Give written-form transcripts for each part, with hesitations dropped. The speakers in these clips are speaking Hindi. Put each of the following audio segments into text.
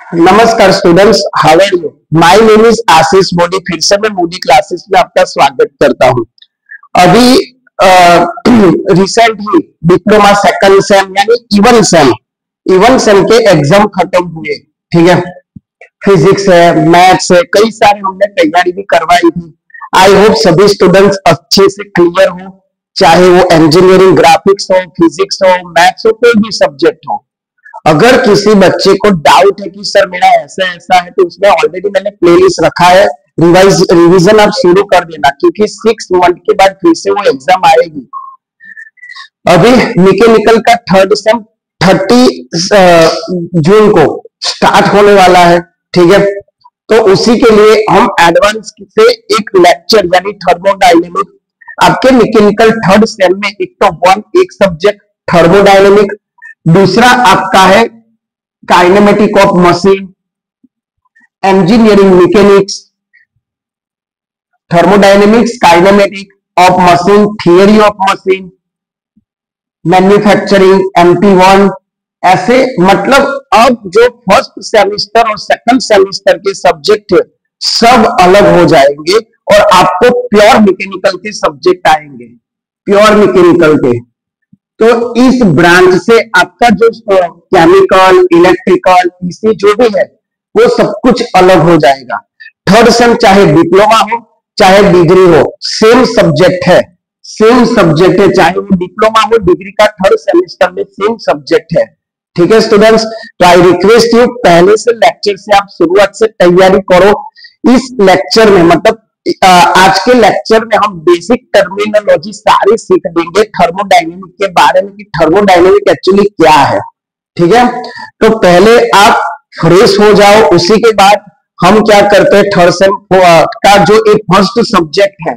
नमस्कार students, how are you. My name is Ashish Modi. फिर से मैं मोदी क्लासेस में आपका स्वागत करता हूं। अभी रिसेंटली डिप्लोमा सेकंड सेम यानी इवन सेम के एग्जाम खत्म हुए। ठीक है, फिजिक्स है, मैथ्स है, कई सारे हमने तैयारी भी करवाई थी। आई होप सभी स्टूडेंट्स अच्छे से क्लियर हो, चाहे वो इंजीनियरिंग, ग्राफिक्स हो, फिजिक्स हो, मैथ्स हो, कोई भी सब्जेक्ट हो। अगर किसी बच्चे को डाउट है कि सर मेरा ऐसा ऐसा है, तो उसमें ऑलरेडी मैंने प्लेलिस्ट रखा है। रिवीजन आप शुरू कर देना, क्योंकि 6 मंथ के बाद फिर से वो एग्जाम आएगी। अभी मैकेनिकल का थर्ड सेम 30 जून को स्टार्ट होने वाला है। ठीक है, तो उसी के लिए हम एडवांस से एक लेक्चर यानी थर्मोडायनेमिक आपके मैकेनिकल थर्ड सेम में एक सब्जेक्ट थर्मोडायनेमिक, दूसरा आपका है kinematic of machine, engineering mechanics, thermodynamics, kinematic of machine, theory of machine, manufacturing, MP1। ऐसे मतलब अब जो फर्स्ट सेमेस्टर और सेकंड सेमेस्टर के सब्जेक्ट सब अलग हो जाएंगे और आपको प्योर मैकेनिकल के सब्जेक्ट आएंगे, प्योर मैकेनिकल के। तो इस ब्रांच से आपका जो केमिकल, इलेक्ट्रिकल, इसी जो भी है वो सब कुछ अलग हो जाएगा। थर्ड सेम चाहे डिप्लोमा हो चाहे डिग्री हो, सेम सब्जेक्ट है, सेम सब्जेक्ट है। चाहे वो डिप्लोमा हो, डिग्री का थर्ड सेमेस्टर में सेम सब्जेक्ट है। ठीक है स्टूडेंट्स, तो आई रिक्वेस्ट यू पहले से लेक्चर से आप शुरुआत से तैयारी करो। इस लेक्चर में मतलब आज के लेक्चर में हम बेसिक टर्मिनोलॉजी सारी सीख देंगे थर्मोडायनेमिक के बारे में कि थर्मोडायनेमिक एक्चुअली क्या है। ठीक है, तो पहले आप फ्रेश हो जाओ, उसी के बाद हम क्या करते हैं, थर्ड सेम का जो एक फर्स्ट सब्जेक्ट है,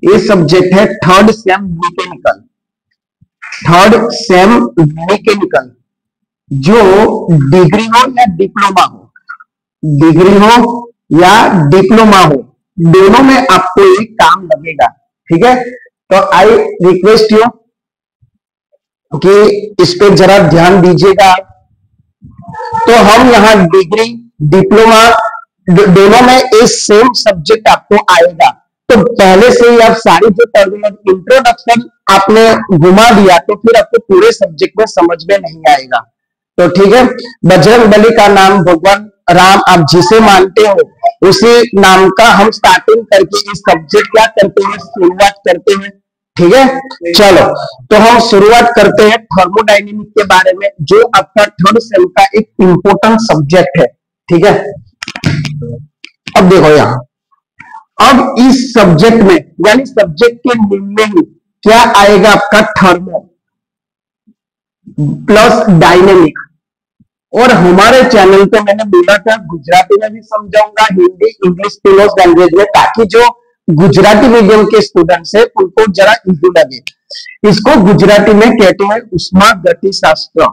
ये सब्जेक्ट है third same mechanical. Third same mechanical जो डिग्री हो या डिप्लोमा हो, डिग्री हो या डिप्लोमा हो, दोनों में आपको एक काम लगेगा। ठीक है, तो आई रिक्वेस्ट यू कि इस पे जरा ध्यान दीजिएगा। तो हम यहाँ डिग्री, डिप्लोमा दोनों में एक सेम सब्जेक्ट आपको आएगा। तो पहले से ही आप सारी जो टर्मिनोलॉजी इंट्रोडक्शन आपने घुमा दिया, तो फिर आपको पूरे सब्जेक्ट में समझ में नहीं आएगा। तो ठीक है, बजरंग बली का नाम भगवान राम, आप जिसे मानते हो उसी नाम का हम स्टार्टिंग करके इस सब्जेक्ट क्या करते हैं, शुरुआत करते हैं। ठीक है, चलो तो हम शुरुआत करते हैं थर्मोडायनेमिक के बारे में, जो आपका थर्ड सेम का एक इंपॉर्टेंट सब्जेक्ट है। ठीक है, अब देखो यहां, अब इस सब्जेक्ट में यानी सब्जेक्ट के नेम में ही क्या आएगा, आपका थर्मो प्लस डायनेमिक। और हमारे चैनल पे मैंने बोला था गुजराती में भी समझाऊंगा, हिंदी, इंग्लिश, तीनों लैंग्वेज में, ताकि जो गुजराती मीडियम के स्टूडेंट्स है उनको जरा इजी लगे। इसको गुजराती में कहते हैं उष्मा गति शास्त्र।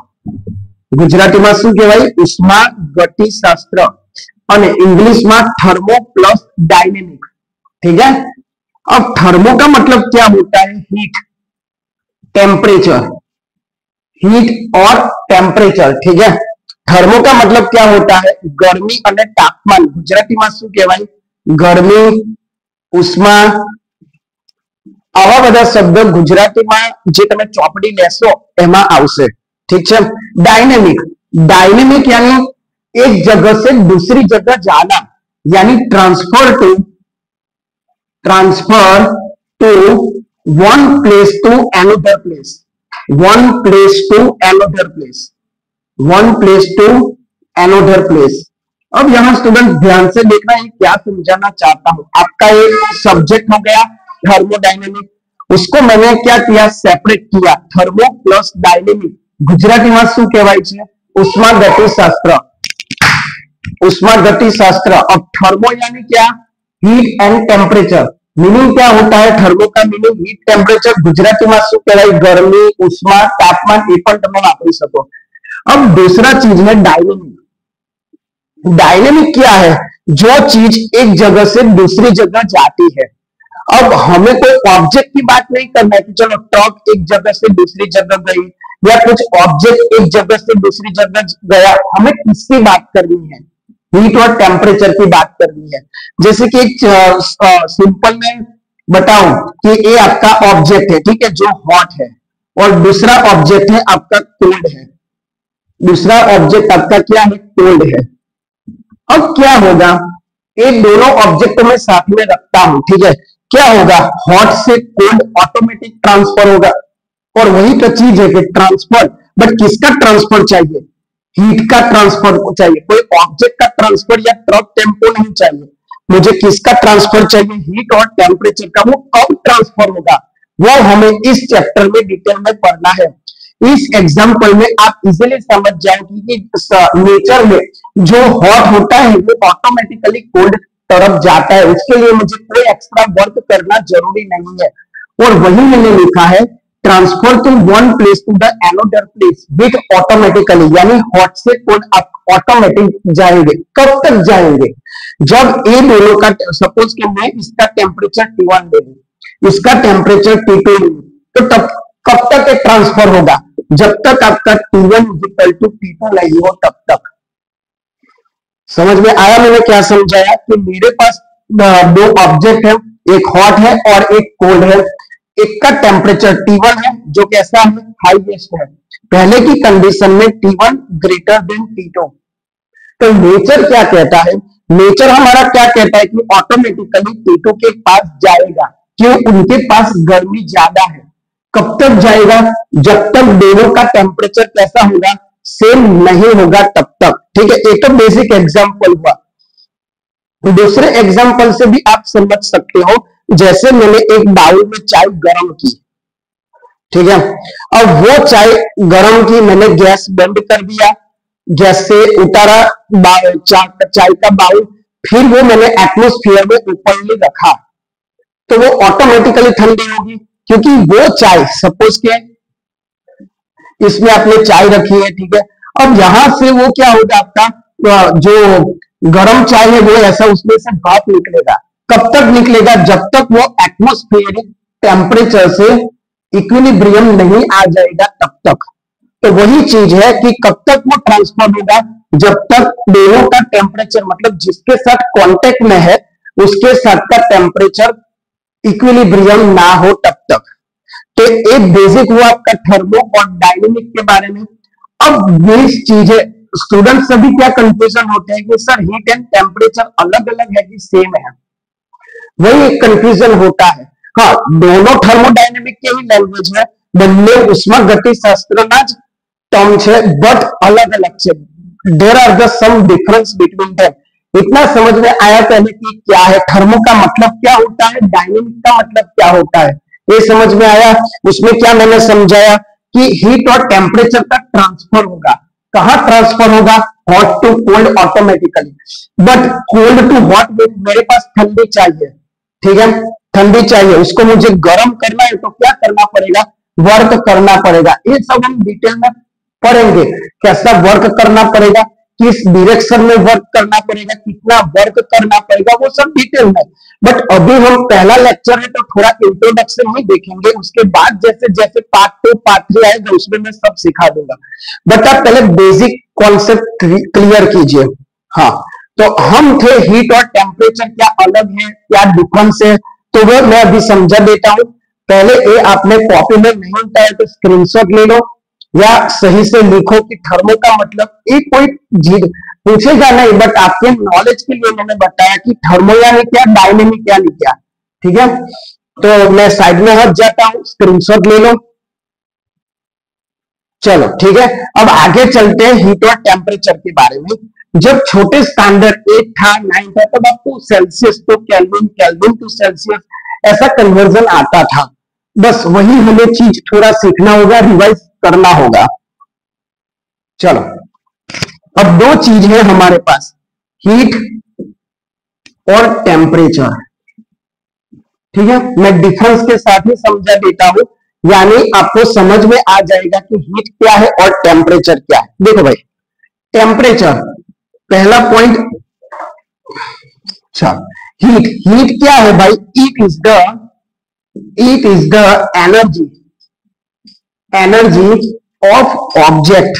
गुजराती में शू कहवाय, उष्मा गति शास्त्र, और इंग्लिश में थर्मो प्लस डायनेमिक। ठीक है, अब थर्मो का मतलब क्या होता है, हीट, टेम्परेचर, हीट और टेम्परेचर। ठीक है, थर्मो का मतलब क्या होता है, गर्मी और तापमान। गुजराती में शू कहवाय, गर्मी, उष्मा, आवा बधा शब्द गुजराती में जे तमे चौपड़ी लेशो एमां आवशे। ठीक है, डायनेमिक, डायनेमिक यानी एक जगह से दूसरी जगह जाना, यानी transfer to one place to another place, one place to another place, one place to another place. अब यहां स्टूडेंट ध्यान से देखना है क्या समझाना चाहता हूं। आपका एक सब्जेक्ट हो गया थर्मोडायनेमिक, उसको मैंने क्या किया, सेपरेट किया, थर्मो प्लस डायनेमिक। गुजराती में शू कहवाय छे, उष्मा गति शास्त्र, उष्मा गति शास्त्र। अब थर्मो यानी क्या, हीट एंड टेम्परेचर। मीनिंग क्या होता है थर्मो का, मीनिंग हीट, टेम्परेचर। गुजराती में शू कहवाय, गर्मी, उष्मा, तापमान, ए पण तमे वापरी शको। अब दूसरा चीज है डायनेमिक। डायनेमिक क्या है, जो चीज एक जगह से दूसरी जगह जाती है। अब हमें कोई ऑब्जेक्ट की बात नहीं करना है कि चलो ट्रक एक जगह से दूसरी जगह गई, या कुछ ऑब्जेक्ट एक जगह से दूसरी जगह गया, हमें किसकी बात करनी है, हीट और टेम्परेचर की बात करनी है। जैसे कि एक सिंपल में बताऊं कि ये आपका ऑब्जेक्ट है, ठीक है, जो हॉट है, और दूसरा ऑब्जेक्ट है आपका कोल्ड है। दूसरा ऑब्जेक्ट आपका क्या है, कोल्ड है। अब क्या होगा, ये दोनों ऑब्जेक्ट में साथ में रखता हूं, ठीक है, क्या होगा, हॉट से कोल्ड ऑटोमेटिक ट्रांसफर होगा। और वही तो चीज है कि ट्रांसफर, बट किसका ट्रांसफर चाहिए, हीट का ट्रांसफर चाहिए, कोई ऑब्जेक्ट का ट्रांसफर या ड्रॉप टेम्पो नहीं चाहिए। मुझे किसका ट्रांसफर चाहिए, हीट और टेम्परेचर का। वो कब ट्रांसफर होगा, वो हमें इस चैप्टर में डिटेल में पढ़ना है। इस एग्जाम्पल में आप इजीली समझ जाओगे कि नेचर में जो हॉट होता है वो ऑटोमेटिकली कोल्ड तरफ जाता है, उसके लिए मुझे कोई एक्स्ट्रा वर्क करना जरूरी नहीं है। और वही मैंने लिखा है, transfer to one place to the another place with automatically, यानी हॉट से कोल्ड आप ऑटोमेटिक जाएंगे। कब तक जाएंगे, जब ये दोनों का, सपोज कि मैं इसका टेम्परेचर T1 ले लूं, इसका टेम्परेचर T2 ले लूं, तो तब कब तक ये ट्रांसफर होगा, जब तक आपका T1 इक्वल टू T2 नहीं हो तब तक। समझ में आया मैंने क्या समझाया, कि मेरे पास दो ऑब्जेक्ट है, एक हॉट है और एक कोल्ड है। एक का टेम्परेचर T1 है जो कैसा है, हाईएस्ट है। पहले की कंडीशन में T1 ग्रेटर देन T2। तो नेचर क्या कहता है, नेचर हमारा क्या कहता है कि ऑटोमेटिकली T2 के पास जाएगा, क्यों, उनके पास गर्मी ज्यादा है। कब तक जाएगा, जब तक दोनों का टेम्परेचर कैसा होगा, सेम नहीं होगा तब तक, ठीक है। एक तो बेसिक एग्जांपल हुआ, दूसरे एग्जांपल से भी आप समझ सकते हो। जैसे मैंने एक बाउल में चाय गर्म की, ठीक है, अब वो चाय गर्म की, मैंने गैस बंद कर दिया, गैस से उतारा चाय का बाउल, फिर वो मैंने एटमोस्फियर में ऊपरली रखा, तो वो ऑटोमेटिकली ठंडी होगी, क्योंकि वो चाय, सपोज के इसमें आपने चाय रखी है, ठीक है, अब यहां से वो क्या होगा, आपका जो गर्म चाय है वो ऐसा उसमें से भाप निकलेगा। कब तक निकलेगा, जब तक वो एटमॉस्फेरिक टेम्परेचर से इक्विलिब्रियम नहीं आ जाएगा तब तक। तो वही चीज है कि कब तक वो ट्रांसफर होगा, जब तक दोनों का टेम्परेचर, मतलब जिसके साथ कांटेक्ट में है उसके साथ का टेम्परेचर इक्विलिब्रियम ना हो तब तक। तो एक बेसिक हुआ आपका थर्मो और डायनेमिक के बारे में। अब बेस चीज है, स्टूडेंट सभी क्या कंफ्यूजन होते हैं कि सर हीट एंड टेम्परेचर अलग अलग है कि सेम है, वही एक कंफ्यूजन होता है। हाँ, दोनों थर्मोडायनेमिक के ही लैंग्वेज है, બંને ઉષ્માગતિશાસ્ત્રના જ टर्म है, बट अलग अलग છે। There are the some difference between them. इतना समझ में आया पहले कि क्या है थर्मो का मतलब क्या होता है, डायनेमिक का मतलब क्या होता है, ये समझ में आया। उसमें क्या मैंने समझाया कि हीट और टेम्परेचर का ट्रांसफर होगा, कहां ट्रांसफर होगा, hot to cold automatically, but cold to hot मेरे पास ठंडी चाहिए, ठीक है, ठंडी चाहिए, उसको मुझे गर्म करना है तो क्या करना पड़ेगा, वर्क करना पड़ेगा। ये सब हम डिटेल में पढ़ेंगे, कैसा वर्क करना पड़ेगा, किस डायरेक्शन में वर्क करना पड़ेगा, कितना वर्क करना पड़ेगा, वो सब डिटेल में। बट अभी हम पहला लेक्चर है तो थोड़ा इंट्रोडक्शन ही देखेंगे, उसके बाद जैसे जैसे पार्ट 2 पार्ट 3 आएगा उसमें मैं सब सिखा दूंगा। बट आप पहले बेसिक कॉन्सेप्ट क्लियर कीजिए। हाँ, तो हम थे हीट और टेम्परेचर क्या अलग है, क्या डिफरेंस है, तो वो मैं अभी समझा देता हूं। पहले ये आपने कॉपी में नहीं होता है तो स्क्रीनशॉट ले लो या सही से लिखो कि थर्मो का मतलब, ये कोई चीज पूछेगा नहीं, बट आपके नॉलेज के लिए मैंने बताया कि थर्मो यानी क्या, डायनेमिक यानी क्या, ठीक है। तो मैं साइड में हट जाता हूं, स्क्रीनशॉट ले लो। चलो ठीक है, अब आगे चलते हैं हीट और टेम्परेचर के बारे में। जब छोटे स्टैंडर्ड 8 था 9 था तब आपको सेल्सियस तो केल्विन, केल्विन टू सेल्सियस ऐसा कन्वर्जन आता था। बस वही हमें चीज थोड़ा सीखना होगा, रिवाइज करना होगा। चलो, अब दो चीज है हमारे पास, हीट और टेम्परेचर, ठीक है। मैं डिफरेंस के साथ ही समझा देता हूं, यानी आपको समझ में आ जाएगा कि हीट क्या है और टेम्परेचर क्या है। देखो भाई, टेम्परेचर पहला पॉइंट, अच्छा हीट, हीट क्या है भाई, it is the energy, energy of object,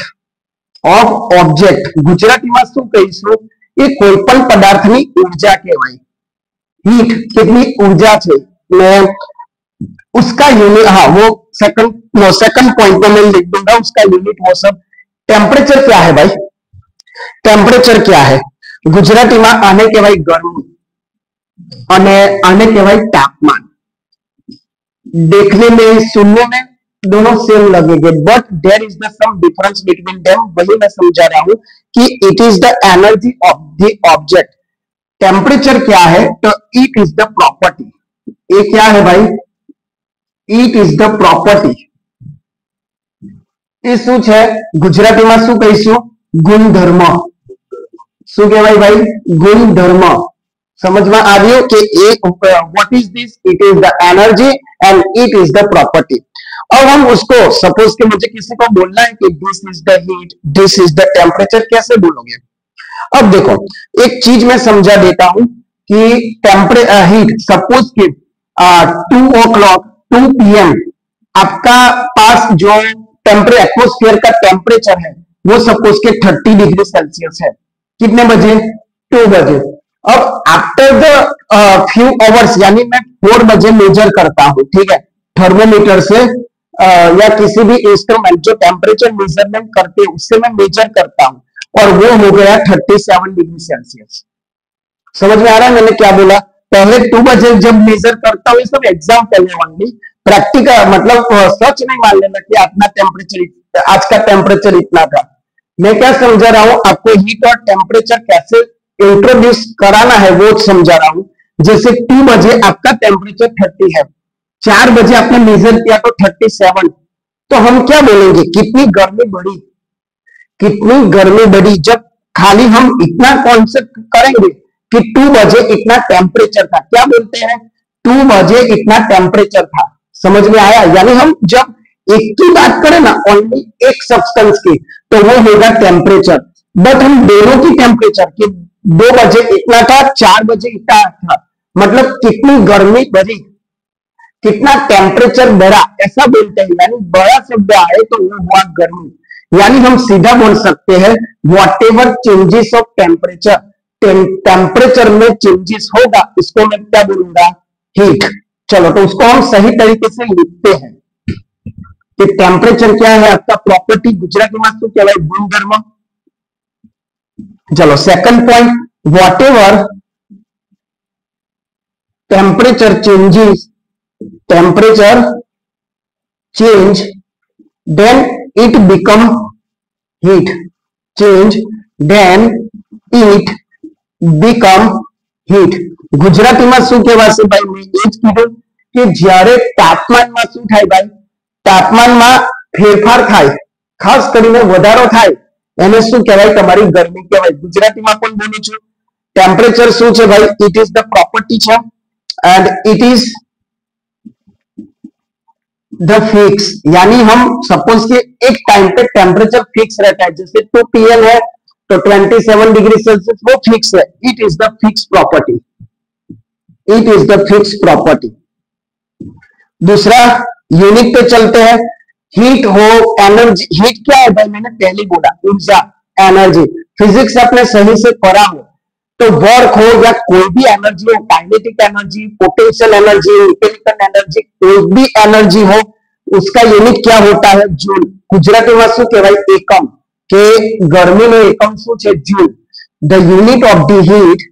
Gujarati में शू कहीशू, એ કોઈ પણ પદાર્થની ऊर्जा કહેવાય. हीट कितनी ऊर्जा છે ને उसका यूनिट, हाँ वो सेकंड पॉइंट में मैं लिख दूंगा. उसका यूनिट वो सब. टेम्परेचर क्या है भाई? टेम्परेचर क्या है? गुजराती में आने कहेवाय गर्मी અને આને કહેવાય તાપમાન. देखने में, सुनने में दोनों सेम लगेंगे, but there is the some difference between them. वही मैं समझा रहा हूं कि it is the energy of the object. Temperature क्या है? तो इट इज द प्रॉपर्टी. ये क्या है भाई? It is the property. ये શું છે? ગુજરાતીમાં શું કહીશું? ગુણધર્મ. શું કહેવાય ભાઈ? ગુણધર્મ. समझ में आवियो कि what is this? It is the energy and it is the property. अब हम उसको, सपोज कि मुझे किसी को बोलना है कि this is the heat, this is the temperature, कैसे बोलोगे? अब देखो, एक चीज मैं समझा देता हूं कि हीट, सपोज कि 2 o'clock 2 PM आपका पास जो एटमोस्फेयर का टेम्परेचर है वो सपोज के 30 डिग्री सेल्सियस है. कितने बजे? 2 बजे. अब आफ्टर द फ्यू आवर्स, यानी मैं 4 बजे मेजर करता हूं, ठीक है, थर्मोमीटर से या किसी भी इंस्ट्रूमेंट जो टेम्परेचर मेजरमेंट करते हैं उससे मैं मेजर करता हूं और वो हो गया 37 डिग्री सेल्सियस. समझ में आ रहा है मैंने क्या बोला? पहले 2 बजे जब मेजर करता हूं, ये सब एग्जाम्पल है ओनली, प्रैक्टिकल मतलब सच नहीं मान लेना कि अपना टेम्परेचर, आज का टेम्परेचर इतना था. मैं क्या समझा रहा हूं आपको? हीट और टेम्परेचर कैसे इंट्रोड्यूस कराना है वो समझा रहा हूं. जैसे 2 बजे आपका टेम्परेचर 30 है, 4 बजे आपने मेजर किया तो 37, तो हम क्या बोलेंगे? कितनी गर्मी बढ़ी, कितनी गर्मी बढ़ी. जब खाली हम इतना कॉन्सेप्ट करेंगे कि 2 बजे इतना टेम्परेचर था, क्या बोलते हैं? 2 बजे इतना टेम्परेचर था. समझ में आया? यानी हम जब एक की बात करें ना, ओनली एक सब्सटेंस की, तो वो होगा टेम्परेचर. बट हम दोनों की टेम्परेचर की, 2 बजे इतना था, 4 बजे इतना था, मतलब कितनी गर्मी बढ़ी, कितना टेम्परेचर बढ़ा, ऐसा बोलते हैं. यानी बड़ा शब्द आए तो वो हुआ गर्मी. यानी हम सीधा बोल सकते हैं what ever changes of temperature, temperature में चेंजेस होगा, इसको मैं क्या बोलूंगा? हीट. चलो, तो उसको हम सही तरीके से लिखते हैं कि टेम्परेचर क्या है आपका? प्रॉपर्टी. गुजराती में શું કહેવાય? ગુણધર્મ. चलो, second point, whatever temperature changes, temperature change then it become heat, change then it become heat. Gujarati में શું કહેવાશે ભાઈ? મેં એ જ કીધું કે જ્યારે તાપમાનમાં શું થાય ભાઈ? તાપમાનમાં ફેરફાર થાય, ખાસ કરીને વધારો થાય, એને શું કહેવાય? તમારી ગરમી કહેવાય. ગુજરાતીમાં પણ બોલું છું. ટેમ્પરેચર શું છે ભાઈ? ઇટ ઇઝ ધ પ્રોપર્ટી છે and it is the fix. यानी हम सपोज के एक टाइम पे टेम्परेचर फिक्स रहता है, जैसे 2 PM है तो 27 डिग्री सेल्सियस वो फिक्स है. It is the fix property. It is the fix property. दूसरा यूनिट पे चलते हैं. हीट हो, एनर्जी. हीट क्या है भाई? मैंने पहले बोला, ऊर्जा, एनर्जी. फिजिक्स आपने सही से पढ़ा हो तो वर्क हो या कोई भी एनर्जी हो, kinetic energy, potential energy, mechanical energy, कोई भी एनर्जी हो, उसका यूनिट क्या होता है? जूल. गुजराती में શું કહેવાય? એકમ. કે ગરમીનો એકમ શું છે? Joule. The unit of the heat,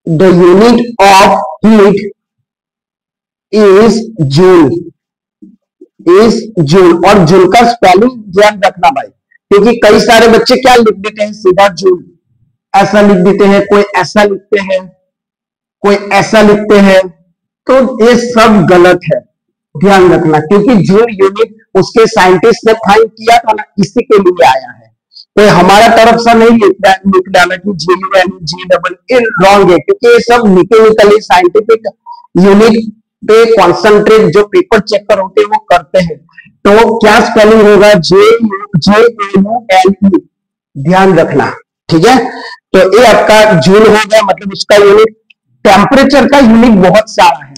the unit of heat is joule, is joule. और जूल का स्पेलिंग ध्यान रखना भाई, क्योंकि कई सारे बच्चे क्या लिख देते हैं? सीधा जूल ऐसा लिख देते हैं, कोई ऐसा लिखते हैं, कोई ऐसा लिखते हैं, तो ये सब गलत है. ध्यान रखना, क्योंकि जूल यूनिट उसके साइंटिस्ट ने फाइंड किया था ना, इसी के लिए आया है. कोई हमारा तरफ से नहीं लिख डाला कि GULG, रॉन्ग है, क्योंकि ये सब मैकेनिकली साइंटिफिक यूनिट पे कॉन्सेंट्रेट जो पेपर चेकर होते हैं वो करते हैं. तो क्या स्पेलिंग होगा? JULE. ध्यान रखना, ठीक है. तो ये आपका जूल हो गया, मतलब उसका यूनिट. टेम्परेचर का यूनिट बहुत सारा है.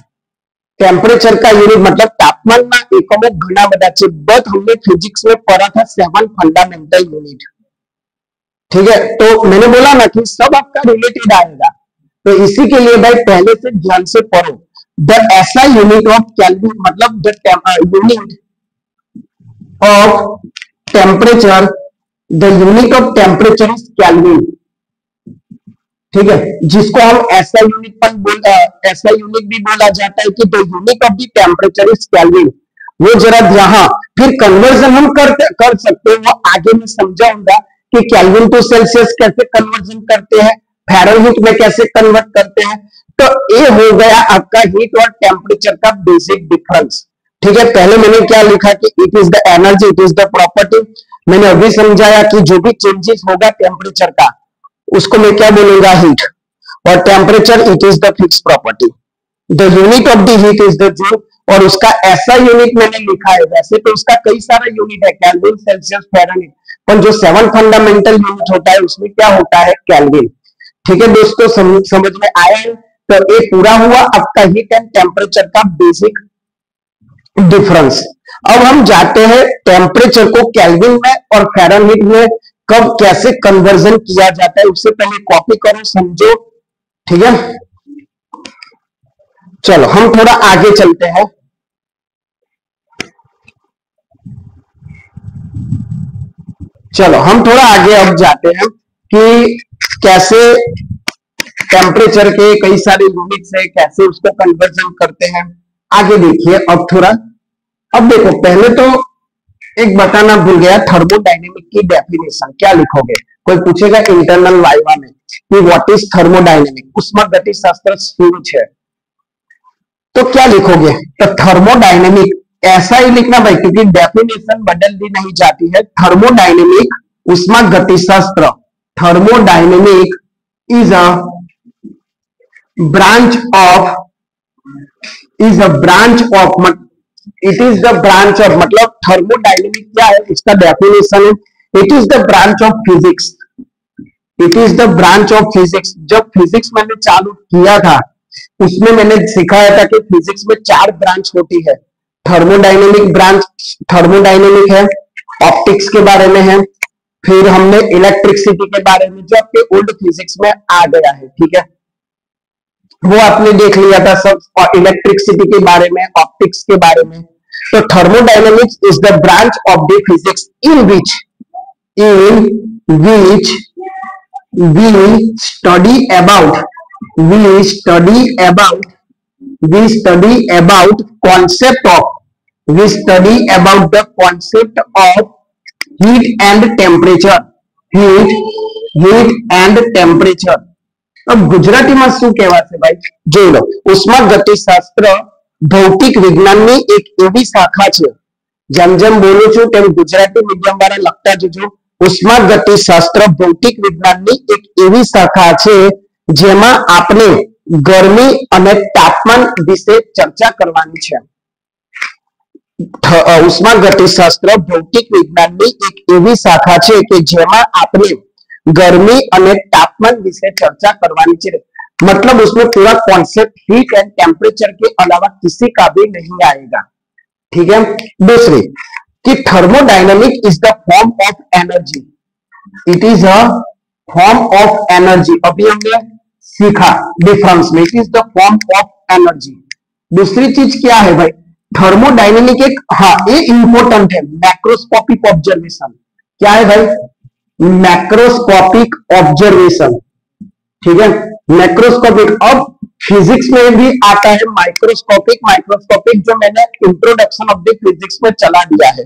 टेम्परेचर का यूनिट मतलब तापमानના એકમો ઘણા બધા છે, બટ हमने फिजिक्स में पढ़ा था 7 फंडामेंटल यूनिट. ठीक है, तो मैंने बोला ना कि सब आपका रिलेटेड आएगा, तो इसी के लिए भाई पहले से ध्यान से पढ़ो। द ऐसा यूनिट ऑफ कैल्विन मतलब the unit of temperature, the unit of temperature is kelvin. ठीक है, जिसको हम ऐसा यूनिट पर ऐसा यूनिट भी बोला जाता है कि the unit of the temperature is kelvin. वो जरा यहाँ फिर कन्वर्जन हम कर सकते हैं, वो आगे मैं समझाऊंगा कि केल्विन टू सेल्सियस कैसे कन्वर्जन करते हैं, फ़ारेनहीट में कैसे कन्वर्ट करते हैं। तो ये हो गया आपका हीट और टेम्परेचर का बेसिक डिफरेंस। ठीक है, पहले मैंने क्या लिखा कि it is the energy, it is the property. मैंने अभी समझाया कि जो भी चेंजेस होगा टेम्परेचर का उसको मैं क्या बोलूंगा, हीट, और temperature it is the fix property. The unit of the heat is the joule, और उसका ऐसा यूनिट मैंने लिखा है, वैसे तो उसका कई सारा यूनिट है, केल्विन, सेल्सियस, फ़ारेनहीट, पर जो 7 फंडामेंटल यूनिट होता है उसमें क्या होता है, केल्विन। ठीक है दोस्तों, समझ में आया है। तो ये पूरा हुआ आपका हीट एंड टेम्परेचर का बेसिक डिफरेंस। अब हम जाते हैं टेम्परेचर को केल्विन में और फ़ारेनहीट में कब कैसे कन्वर्जन किया जाता है। उससे पहले कॉपी करो, समझो। ठीक है, चलो हम थोड़ा आगे चलते हैं। चलो हम थोड़ा आगे अब जाते हैं कि कैसे टेम्परेचर के कई सारे यूनिट्स है, कैसे उसको कन्वर्जन करते हैं। आगे देखिए अब थोड़ा। अब देखो, पहले तो एक बताना भूल गया, थर्मोडायनेमिक की डेफिनेशन क्या लिखोगे। कोई पूछेगा इंटरनल वाइवा में कि व्हाट इज थर्मोडायनेमिक, उष्मागतिशास्त्र पूछ है तो क्या लिखोगे, तो थर्मोडायनेमिक ऐसा ही लिखना भाई, क्योंकि डेफिनेशन बदल दी नहीं जाती है। थर्मोडायनेमिक उष्मागतिशास्त्र, thermodynamic is a branch of, is a branch of, it is the branch of, मतलब थर्मोडायनेमिक क्या है इसका डेफिनेशन है, it is the branch of physics, it is the branch of physics. जब फिजिक्स मैंने चालू किया था उसमें मैंने सिखाया था कि फिजिक्स में 4 ब्रांच होती है। थर्मोडायनेमिक ब्रांच, थर्मोडायनेमिक है, ऑप्टिक्स के बारे में है, फिर हमने इलेक्ट्रिसिटी के बारे में, जो आपके ओल्ड फिजिक्स में आ गया है। ठीक है, वो आपने देख लिया था सब, और इलेक्ट्रिसिटी के बारे में, ऑप्टिक्स के बारे में। तो thermodynamics is the branch of the physics in which we study about, we study about, we study about concept of, we study about the concept of heat and temperature, heat and temperature। अब ગુજરાતીમાં શું કહેવાશે ભાઈ, જોઈ લો। ઉષ્માગતિશાસ્ત્ર ભૌતિક વિજ્ઞાનની એક એવી શાખા છે, જેમ જેમ બોલું છું તેમ ગુજરાતી મીડિયમ વાળા લખતા જજો। ઉષ્માગતિશાસ્ત્ર ભૌતિક વિજ્ઞાનની એક એવી શાખા છે જેમાં આપણે ગરમી અને તાપમાન વિશે ચર્ચા કરવાની છે। ઉષ્માગતિશાસ્ત્ર ભૌતિક વિજ્ઞાનની એક એવી શાખા છે કે જેમાં આપણે गर्मी और तापमान विषय चर्चा करवानी चाहिए। मतलब उसमें पूरा कॉन्सेप्ट हीट एंड टेम्परेचर के अलावा किसी का भी नहीं आएगा। ठीक है, दूसरी कि thermodynamic is the form of energy, it is a form of energy. अभी हमने सीखा डिफरेंस में, it is the form of energy. दूसरी चीज क्या है भाई, थर्मोडायनेमिक एक, हाँ ये इंपॉर्टेंट है, मैक्रोस्कोपिक ऑब्जर्वेशन। क्या है भाई, मैक्रोस्कोपिक ऑब्जर्वेशन। ठीक है, मैक्रोस्कोपिक। अब फिजिक्स में भी आता है माइक्रोस्कोपिक, माइक्रोस्कोपिक जो मैंने इंट्रोडक्शन ऑफ द फिजिक्स में चला दिया है।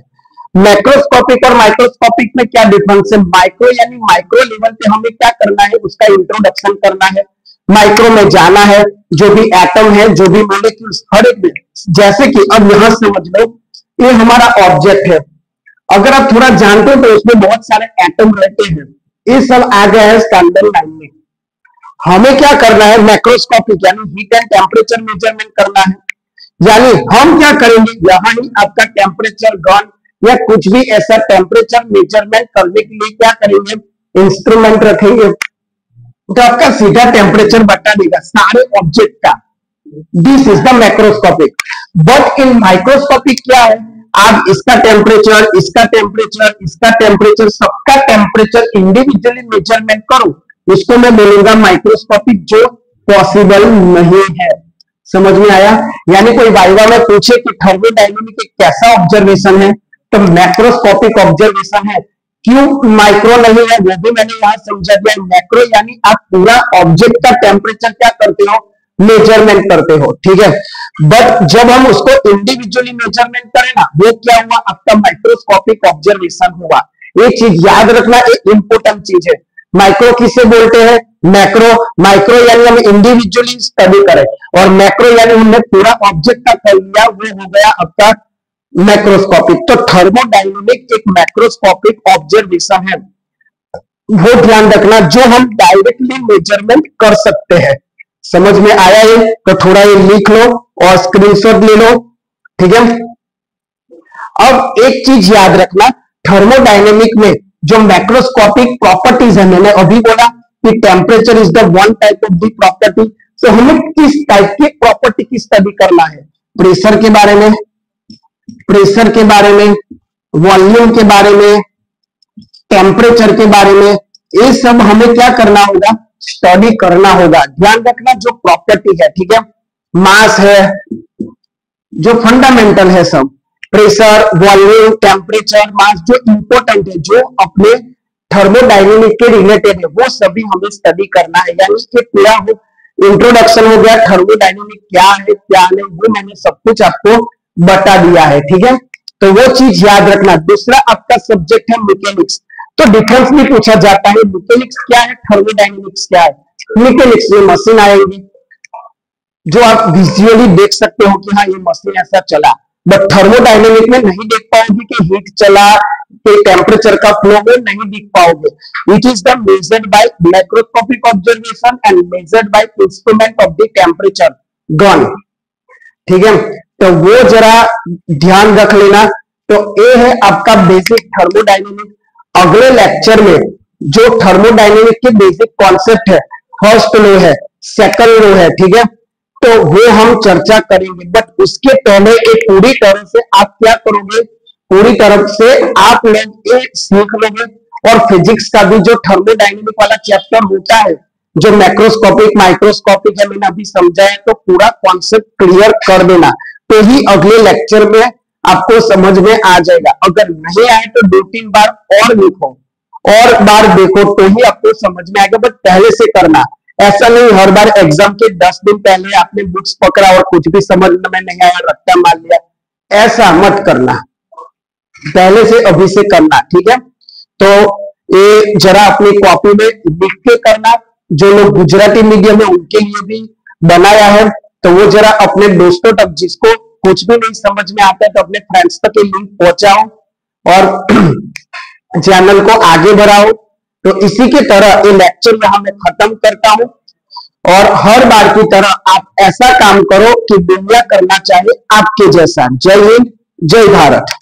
मैक्रोस्कोपिक और माइक्रोस्कोपिक में क्या डिफरेंस है, माइक्रो यानी माइक्रो लेवल पे हमें क्या करना है, उसका इंट्रोडक्शन करना है, माइक्रो में जाना है, जो भी एटम है, जो भी मॉलिक्यूल्स, हर एक में। जैसे कि अब यहां समझ लो, ये हमारा ऑब्जेक्ट है, अगर आप थोड़ा जानते हो तो उसमें बहुत सारे एटम रहते हैं, ये सब आ गया है स्टैंडर्ड लाइन में। हमें क्या करना है, मैक्रोस्कोपिक यानी हीट एंड टेम्परेचर मेजरमेंट करना है। यानी हम क्या करेंगे, यहां ही आपका टेम्परेचर गन या कुछ भी ऐसा टेम्परेचर मेजरमेंट करने के लिए क्या करेंगे, इंस्ट्रूमेंट रखेंगे, तो आपका सीधा टेम्परेचर बता देगा सारे ऑब्जेक्ट का। This is the macroscopic. But in microscopic क्या है, आप इसका टेम्परेचर, इसका टेम्परेचर, इसका टेम्परेचर, सबका टेम्परेचर इंडिविजुअली मेजरमेंट करो, इसको मैं बोलूंगा माइक्रोस्कोपिक, जो पॉसिबल नहीं है। समझ में आया? यानी कोई वाइवा में पूछे कि थर्मोडायनेमिक एक कैसा ऑब्जर्वेशन है, तो मैक्रोस्कोपिक ऑब्जर्वेशन है। क्यों माइक्रो नहीं है वो भी मैंने यहां समझा दिया। मैक्रो यानी आप पूरा ऑब्जेक्ट का टेम्परेचर क्या करते हो, मेजरमेंट करते हो, ठीक है। बट जब हम उसको इंडिविजुअली मेजरमेंट करें ना, वो क्या हुआ, आपका माइक्रोस्कोपिक ऑब्जर्वेशन हुआ। ये चीज याद रखना, एक इंपॉर्टेंट चीज है। माइक्रो किसे बोलते हैं, मैक्रो। माइक्रो यानी हम इंडिविजुअली स्टडी करें, और मैक्रो यानी हमने पूरा ऑब्जेक्ट का कर लिया, वो हो गया आपका मैक्रोस्कोपिक। तो थर्मोडायनेमिक एक मैक्रोस्कोपिक ऑब्जर्वेशन है, वो ध्यान रखना, जो हम डायरेक्टली मेजरमेंट कर सकते हैं। समझ में आया ये? तो थोड़ा ये लिख लो और स्क्रीनशॉट ले लो, ठीक है। अब एक चीज याद रखना, थर्मोडायनेमिक में जो मैक्रोस्कोपिक प्रॉपर्टीज है, मैंने अभी बोला कि temperature is the one type of the property. तो हमें किस टाइप की प्रॉपर्टी की स्टडी करना है, प्रेशर के बारे में, प्रेशर के बारे में, वॉल्यूम के बारे में, टेम्परेचर के बारे में, ये सब हमें क्या करना होगा, स्टडी करना होगा। ध्यान रखना जो प्रॉपर्टी है, ठीक है, मास है, जो फंडामेंटल है, सब प्रेशर, वॉल्यूम, टेम्परेचर, मास, जो इंपॉर्टेंट है, जो अपने थर्मोडायनेमिक के रिलेटेड है, वो सभी हमें स्टडी करना है। यानी कि पूरा इंट्रोडक्शन हो गया, थर्मोडायनेमिक क्या है क्या नहीं, वो मैंने सब कुछ आपको बता दिया है, ठीक है। तो वो चीज याद रखना। दूसरा आपका सब्जेक्ट है मैकेनिक्स। तो डिफरेंस भी पूछा जाता है, मैकेनिक्स क्या है, थर्मोडायनेमिक्स क्या है। मैकेनिक्स में मशीन आएगी, जो आप विजुअली देख सकते हो कि हाँ ये मशीन ऐसा चला, बट थर्मोडायनेमिक में नहीं देख पाओगे कि हीट चला, कि टेम्परेचर का फ्लो, वो नहीं देख पाओगे। It is the measured by microscopic observation and measured by instrument of the temperature gun, ठीक है। तो वो जरा ध्यान रख लेना। तो ये है आपका बेसिक थर्मोडायनेमिक। अगले लेक्चर में जो थर्मोडायनेमिक के बेसिक कॉन्सेप्ट है, फर्स्ट लॉ है, सेकंड लॉ है, ठीक है, तो वो हम चर्चा करेंगे। बट उसके पहले एक पूरी तरह से आप क्या करोगे, पूरी तरह से आप लोग ये सीख लोगे। और फिजिक्स का भी जो थर्मोडायनेमिक वाला चैप्टर होता है, जो मैक्रोस्कोपिक माइक्रोस्कोपिक है, मैंने अभी समझाया, तो पूरा कॉन्सेप्ट क्लियर कर देना, तो ही अगले लेक्चर में आपको समझ में आ जाएगा। अगर नहीं आए तो 2-3 बार और लिखो, और बार देखो, तो ही आपको समझ में आएगा। बट पहले से करना, ऐसा नहीं हर बार एग्जाम के 10 दिन पहले आपने बुक्स पकड़ा और कुछ भी समझ में नहीं आया, रट्टा मार लिया, ऐसा मत करना, पहले से अभी से करना, ठीक है। तो ये जरा अपनी कॉपी में लिख के करना। जो लोग गुजराती मीडियम है उनके लिए भी बनाया है, तो वो जरा अपने दोस्तों तक, जिसको कुछ भी नहीं समझ में आता है, तो अपने फ्रेंड्स तक ये लिंक पहुंचाओ और चैनल को आगे बढ़ाओ। तो इसी की तरह ये लेक्चर यहां मैं खत्म करता हूं, और हर बार की तरह आप ऐसा काम करो कि दुनिया करना चाहे आपके जैसा। जय हिंद, जय भारत।